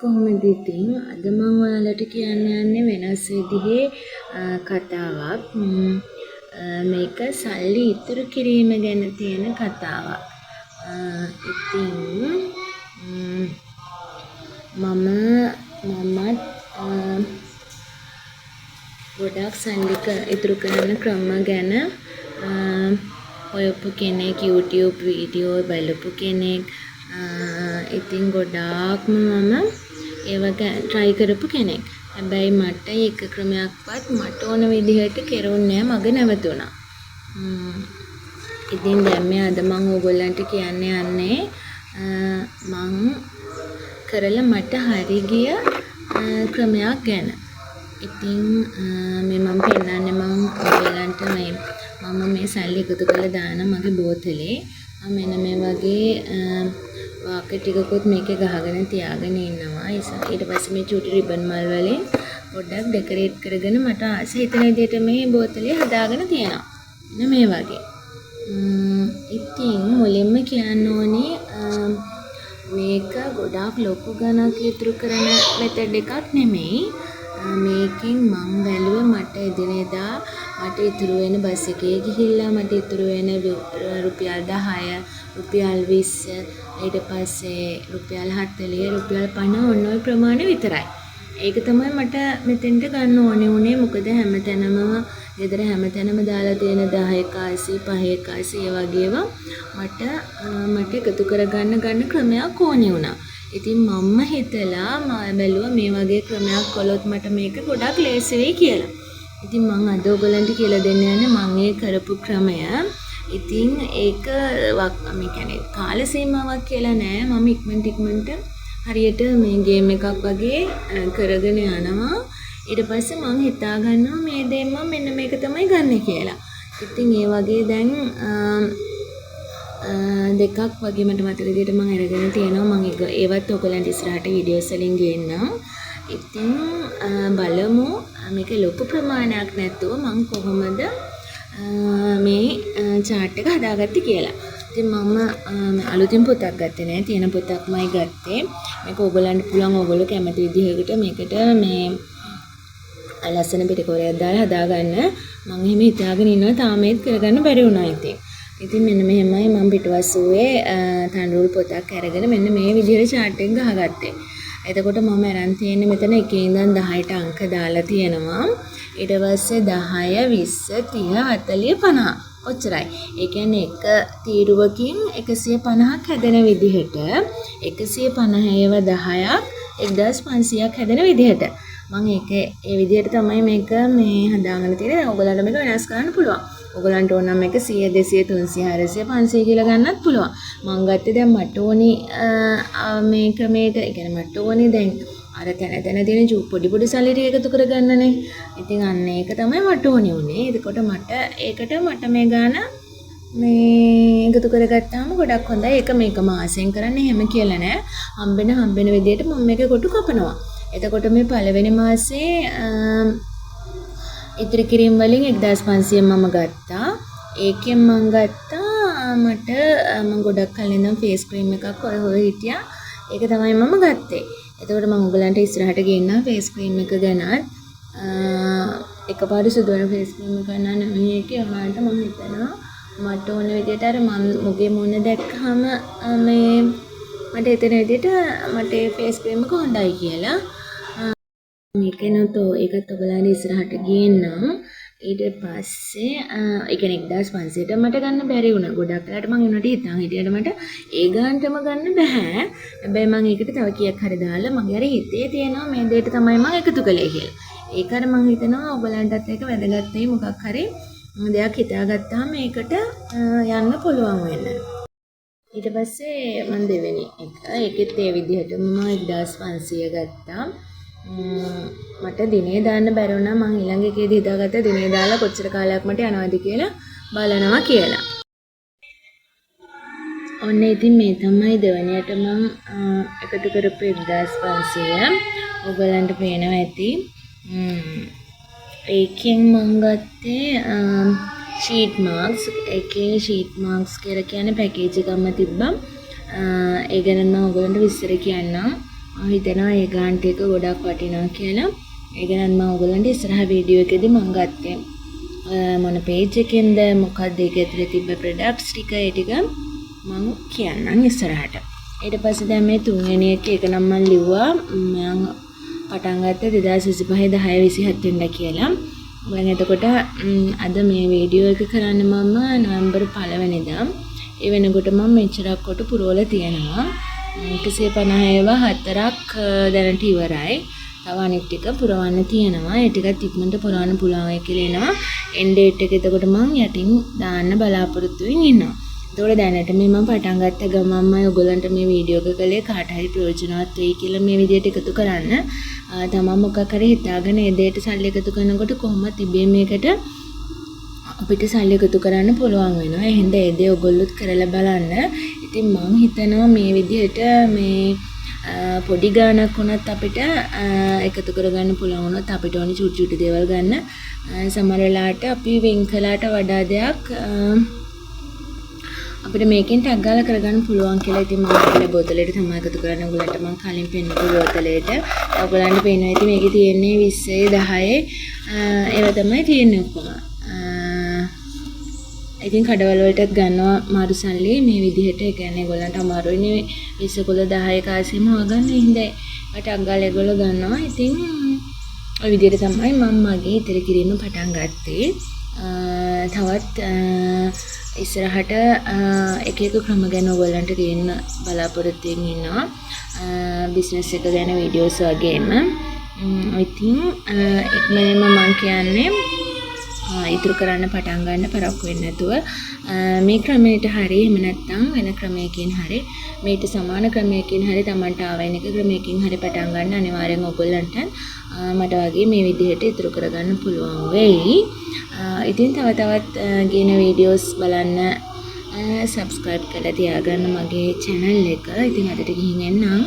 කොහොමද ඉතින් අද මම ඔයාලට කියන්න යන්නේ වෙනස් විදිහේ කතාවක්. මේක සල්ලි ඉතුරු කිරීම ගැන තියෙන කතාවක්. ඉතින් මමත් ගොඩක් සල්ලි ඉතුරු කරන ක්‍රම ගැන හොයපු කෙනෙක්, YouTube වීඩියෝ බලපු කෙනෙක්. ඉතින් ගොඩාක්ම මම ඒව try කරපු කෙනෙක්. හැබැයි මට එක ක්‍රමයක්වත් මට ඕන විදිහට කෙරුන්නේ නැහැ, මග නැවතුණා. ඉතින් දැන් මේ අද මම ඕගොල්ලන්ට කියන්න යන්නේ මං කරලා මට හරි ගිය ක්‍රමයක් ගැන. ඉතින් මේ මම පෙන්නන්නේ මම ඔයගලන්ට මම මේ සල්ලි එකතු කරලා දාන මගේ බෝතලේ මෙන්න මේ වගේ වාක්‍ය ටිකකුත් මේකේ ගහගෙන තියාගෙන ඉන්නවා. ඊට පස්සේ මේ චූටි රිබන් මල් වලින් පොඩ්ඩක් ඩෙකොරේට් කරගෙන මට ආස හිතන විදිහට මේ බෝතලේ හදාගෙන තියෙනවා. මෙන්න මේ වගේ. ඉතින් මුලින්ම කියන්න ඕනේ මේක ගොඩාක් ලොකු ගණනක් ඉතුරු කරන මෙතඩ් එකක් නෙමෙයි. මේකෙන් මං බැලුවේ මට එදිනෙදා මට ඉතුරු වෙන බස් එකේ ගිහිල්ලා මට ඉතුරු වෙන රුපියල් 10 රුපියල් 20 ඊට පස්සේ රුපියල් 40 රුපියල් 50 ඔන්න ඔය ප්‍රමාණය විතරයි. ඒක තමයි මට මෙතෙන්ට ගන්න ඕනේ උනේ. මොකද හැමතැනම ගෙදර හැමතැනම දාලා තියෙන 10 කාසි 5 කාසි ඒ වගේ ඒවා මට එකතු කරගන්න ක්‍රමයක් ඕනේ වුණා. ඉතින් මම හිතලා බැලුවා මේ වගේ ක්‍රමයක් කළොත් මට මේක ගොඩක් ලේසි වෙයි කියලා. ඉතින් මම අද ඔයගලන්ට කියලා දෙන්න යන්නේ මම ඒ කරපු ක්‍රමය. ඉතින් ඒක මේ කියන්නේ කාල සීමාවක් කියලා නෑ. මම ඉක්මනට හරියට මේ ගේම් එකක් වගේ කරගෙන යනවා. ඊට පස්සේ මම හිතා ගන්නවා මේ දේ මම මෙන්න මේක තමයි ගන්න කියලා. ඉතින් ඒ වගේ දැන් දෙකක් වගේ මට මතක විදිහට මම අරගෙන තියෙනවා. මම ඒවත් ඔයගලන්ට ඉස්සරහට වීඩියෝස් වලින් ගේන්නම්. ඉතින් බලමු මේක ලොකු ප්‍රමාණයක් නැතුව මම කොහොමද මේ chart එක හදාගත්තේ කියලා. ඉතින් මම අලුතින් පොතක් ගත්තේ නෑ. තියෙන පොතක්මයි ගත්තේ. මේක ඔයගලන්ට පුළුවන් ඔයගොල්ලෝ කැමති විදිහකට මේකට මේ ලස්සන පිටකොරයක් දාලා හදාගන්න. මම එහෙම හිතාගෙන ඉන්නවා තාම ඒත් කරගන්න බැරි වුණා ඉතින් මෙන්න මෙහෙමයි මම පිටවස්සුවේ තනරුල් පොතක් අරගෙන මෙන්න මේ විදිහට chart එක ගහගත්තේ. එතකොට මම අරන් තියෙන්නේ මෙතන 1 ඉඳන් 10ට අංක දාලා තියෙනවා. ඊට පස්සේ 10 20 30 40 50 ඔච්චරයි. ඒ කියන්නේ එක තීරුවකින් 150ක් හැදෙන විදිහට 150 ඒව 10ක් 1500ක් හැදෙන විදිහට මම ඒ විදිහට තමයි මේක මේ හදාගෙන තියෙන්නේ. ඔයගොල්ලන්ට මේක වෙනස් කරන්න පුළුවන්. ඔයගලන්ට ඕන නම් මේක 100 200 300 400 500 කියලා ගන්නත් පුළුවන්. මම ගත්තේ දැන් මට ඕනි මේ ක්‍රමයට. ඒ කියන්නේ මට ඕනි දැන් අර තැන තියෙන පොඩි සල්ලි ටික එකතු කරගන්නනේ. ඉතින් අන්න ඒක තමයි මට ඕනි උනේ. එතකොට මට මේ ගාන මේ එකතු කරගත්තාම ගොඩක් හොඳයි. ඒක මේක මාසෙන් කරන්නේ එහෙම කියලා නෑ. හම්බෙන විදිහට මම මේක කොටු කපනවා. එතකොට මේ පළවෙනි මාසේ ඉතිරි කිරීම වලින් 1500 මම ගත්තා. ඒකෙන් මම ගත්තා මට මම ගොඩක් කලින් ඉඳන් ෆේස් ක්‍රීම් එකක් හොය හිටියා. ඒක තමයි මම ගත්තේ. එතකොට මම ඔයගලන්ට ඉස්සරහට ගේන්නම් ෆේස් ක්‍රීම් එක ගැනත්. එකපාර සුදු වෙන ෆේස් ක්‍රීම් එක ගන්න නෙමෙයි ඒකේ ඔයාලට මම හිතනවා මට ඕන විදිහට අර මම මුගේ මුණ දැක්කම මේ මට හිතෙන විදිහට මට ෆේස් ක්‍රීම් එක හොඳයි කියලා. මේකනොත් ඒකත් ඔයගලන්ට ඉස්සරහට ගේන්නම්. ඊට පස්සේ ඒ කියන්නේ 1500ට මට ගන්න බැරි වුණා. ගොඩක් වෙලාට මම උනට හිතන් හිටියට මට ඒ ගානටම ගන්න බෑ. හැබැයි මම ඒකට තව කීයක් හරි දාලා මගේ අර හිතේ තියෙනවා මේ දෙයට තමයි මම එකතු කළේ කියලා. ඒක අර මම හිතනවා ඔයගලන්ටත් ඒක වැදගත් වෙයි මොකක් හරි දෙයක් හිතාගත්තාම මේකට යන්න පුළුවන් වෙන්න. ඊට පස්සේ මම දෙවෙනි ඒකෙත් ඒ විදිහටම මම 1500 ගත්තා. මට දිනේ දාන්න බැරි වුණා. මම ඊළඟ එකේදී හිතාගත්තා දිනේ දාලා කොච්චර කාලයක් මට යනවද කියලා බලනවා කියලා. ඔන්න ඉතින් මේ තමයි දෙවැනියට මම එකතු කරපු 1500. ඔයගලන්ට පේනවා ඇති. ඒකෙන් මම ගත්තේ ෂීට් මාක්ස්. ඒකේ ෂීට් මාක්ස් කියලා කියන්නේ පැකේජ් එකක්ම තිබ්බා. ඒ ගැන මම ඔයගලන්ට විස්තර කියන්නම්. මම හිතනවා ඒ ගාන්ට් එක ගොඩක් වටිනවා කියලා. ඒක නම් මම ඔයගලන්ට ඉස්සරහ වීඩියෝ එකේදී මම ගත්තේ මොන පේජ් එකෙන්ද මොකක්ද ඒක ඇතුලේ තිබ්බ ප්‍රොඩක්ට්ස් ටික ඒ ටික මම කියන්නම් ඉස්සරහට. ඊට පස්සේ දැන් මේ තුන්වෙනි එක නම් මම ලිව්වා මම පටන් ගත්තේ 2025 10:27 වෙනිදා කියලා. දැන් එතකොට අද මේ වීඩියෝ එක කරන්නේ මම නොවැම්බර් 1 වෙනිදා. ඒ වෙනකොට මම මෙච්චරක් කොට පුරවලා තියෙනවා. 150 4ක් දැනට ඉවරයි. තව අනිත් ටික පුරවන්න තියෙනවා. ඒ ටිකත් ඉක්මනට පුරවන්න පුළුවන් කියලා එනවා. එන්ඩ් ඩේට් එක එතකොට මම යටින් දාන්න බලාපොරොත්තු වෙමින් ඉන්නවා. එතකොට දැනට මම පටන් ගත්ත ගමන්ම ඔයගොල්ලන්ට මේ වීඩියෝ එක කළේ කාට හරි ප්‍රයෝජනවත් වෙයි කියලා මේ විදිහට එකතු කරන්න. තමන් මොකක් හරි හිතාගෙන ඒ දෙයට සල්ලි එකතු කරනකොට කොහොමද තිබේ මේකට අපිට සල්ලි එකතු කරන්න පුළුවන් වෙනවා. ඒ හින්දා ඒ දේ ඔයගොල්ලොත් කරලා බලන්න. ඉතින් මම හිතනවා මේ විදිහට මේ පොඩි ගාණක් වුණත් අපිට එකතු කරගන්න පුළුවන් වුණොත් අපිට ඕනි චුටි චුටි දේවල් ගන්න සමහර වෙලාවට අපි වෙන් කළාට වඩා දෙයක් අපිට මේකෙන් ටැග් ගාලා කරගන්න පුළුවන් කියලා. ඉතින් මම මේ බෝතලෙට තමයි එකතු කරන්නේ. ඔයගලන්ට මම කලින් පෙන්නපු බෝතලෙට. ඔයගලන්ට පේනවා ඉතින් මේකේ තියෙන්නේ 20 10 ඒවා තමයි තියෙන්නේ ඔක්කොම. ඉතින් කඩවල වලටත් ගන්නවා මාරු සල්ලි මේ විදිහට. ඒ කියන්නේ ඒගොල්ලන්ට අමාරුයි නේ 20 10 කාසියම වගන්න. හින්දා ටැග් ගාලා ඒගොල්ලෝ ගන්නවා. ඉතින් ඔය විදිහට තමයි මම මගේ ඉතිරි කිරීම පටන් ගත්තේ. තවත් ඉස්සරහට එක එක ක්‍රම ගැන ඔයගොල්ලන්ට කියන්න බලාපොරොත්තු වෙමින් ඉන්නවා. බිස්නස් එක ගැන වීඩියෝස් වගේම. ඉතින් ඉක්මනින්ම මම කියන්නේ ඉතුරු කරන්න පටන් ගන්න පරක්කු වෙන්නේ නැතුව මේ ක්‍රමයට හරි එහෙම නැත්නම් වෙන ක්‍රමයකින් හරි මේට සමාන ක්‍රමයකින් හරි Tamanට ආවෙන එක ක්‍රමයකින් හරි පටන් ගන්න අනිවාර්යෙන් ඔයගොල්ලන්ට මට වගේ මේ විදිහට ඉතුරු කරගන්න පුළුවන් වෙයි. ඉතින් තවත් ගේන වීඩියෝස් බලන්න subscribe කරලා තියාගන්න මගේ channel එක. ඉතින් අදට ගිහින් එන්නම්.